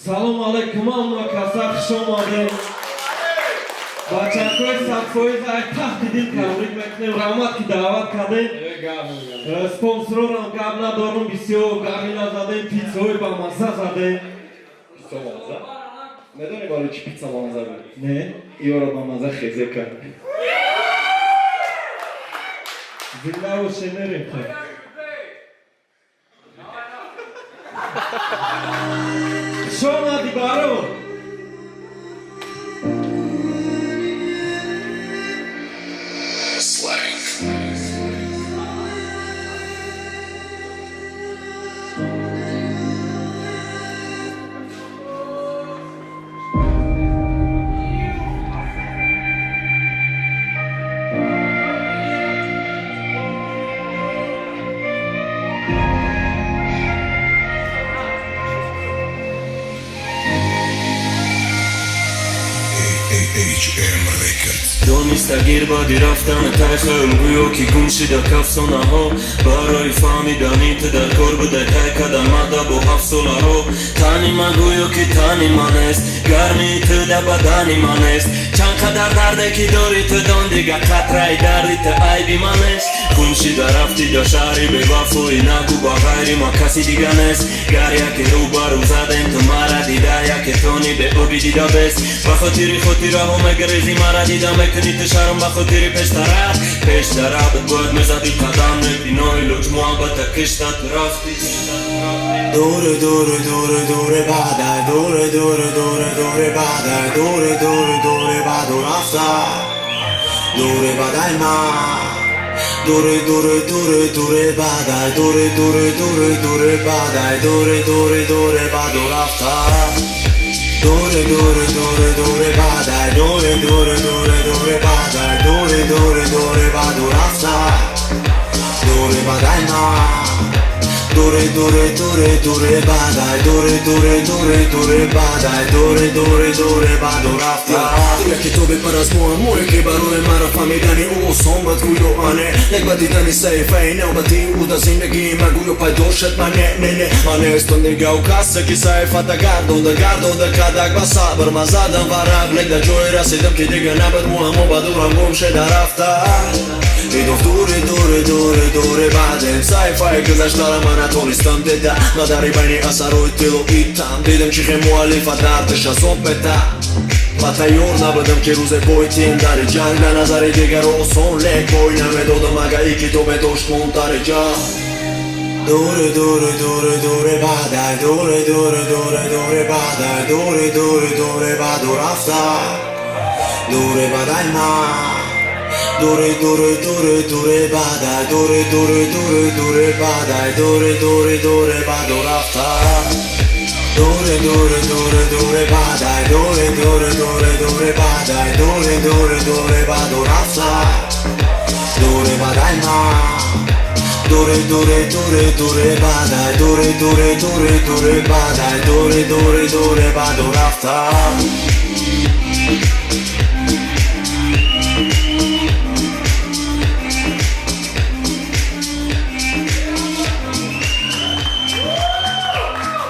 سلام علیکم امنا کسا خوش آمدین بچه‌های صفایی زای تحت دید تبریک میکنیم رحمت که دعوت کردین سپانسرورم گپ ندارم بسیار گمیلا زدین پیتزای با مزه زدین پیتزا با مزه؟ نداری برای چی پیتزا با مزه بود؟ نه یا را با مزه خیزه کرد زنده و شنریم خیلی شما دیبارو دانستگیر بادی رفتن تخم گویا که گم شده کفسانه ها برای فهمیدنی تو در کار بوده تای کدم ادب و هفت ساله ها تنی من گویا که تنی من است گرمی تو در بدنی من است چند قدر درده که داری تو دان دیگه قطره دردی تو عیبی من است گم شده رفتی دا شهری به وفایی نگو با غیری ما کسی دیگه نیست گر یکی رو برو زدن تو مرا دیده یکی تانی به اوبی دیده بست بخاطری خاطره ها مگریزی مرا دیده میکنی تو شرم بخاطری پیش طرف باید مزدی قدم نبینای لوچ محبت کشتت رفتی دوره دوره دوره دوره بعد دوره دوره دوره دوره بعد دوره دوره دوره بعد و رفتن دوره بعد من دوره دوره دوره دوره بعد دوره دوره دوره دوره بعد دوره دوره دوره بعد و رفتن دوره دوره دوره دوره بعد دوره دوره دوره دوره بعد دوره دوره دوره بعد و رفتن دوره بعد من دوره دوره دوره دوره بعد دوره دوره دوره دوره بعد دوره دوره دوره بعد و رفتن دیگه که تو بپر از موی که برای مرا فهمیدنی او آسان گویو آنه یک با دیدنی سیفه نوبتی او در زندگی من گویو پیدا شد من نه من استون دیگه و کسه که سیفت گردونده کدک با صبر من زدم و رقلک در جای رسیدم که دیگه نبود مهم و بدورم گم شده رفتن میدوف دوره دوره دوره دوره بعدم سایفای گذشته را من نتونستم دیدم نداری بینی اثر و دل و ایتم دیدم چی خیلی مؤلفت دردش از آب بده و تیار نبودم که روز بایتیم در جنگ به نظر دیگر رو آسان لک بای نمیدادم اگه ای که تو به داشت منتر جنگ دوره دوره دوره دوره بعد دوره دوره دوره دوره بعد دوره دوره دوره بعد و رفتن دوره بعد من دوره دوره دوره دوره بعد دوره دوره دوره دوره بعد دوره دوره دوره بعد و رفتن دوره دوره دوره دوره بعد دوره دوره دوره دوره بعد دوره دوره دوره بعد و رفتن دوره بعد من دوره دوره دوره دوره بعد دوره دوره دوره دوره بعد دوره دوره دوره بعد و رفتن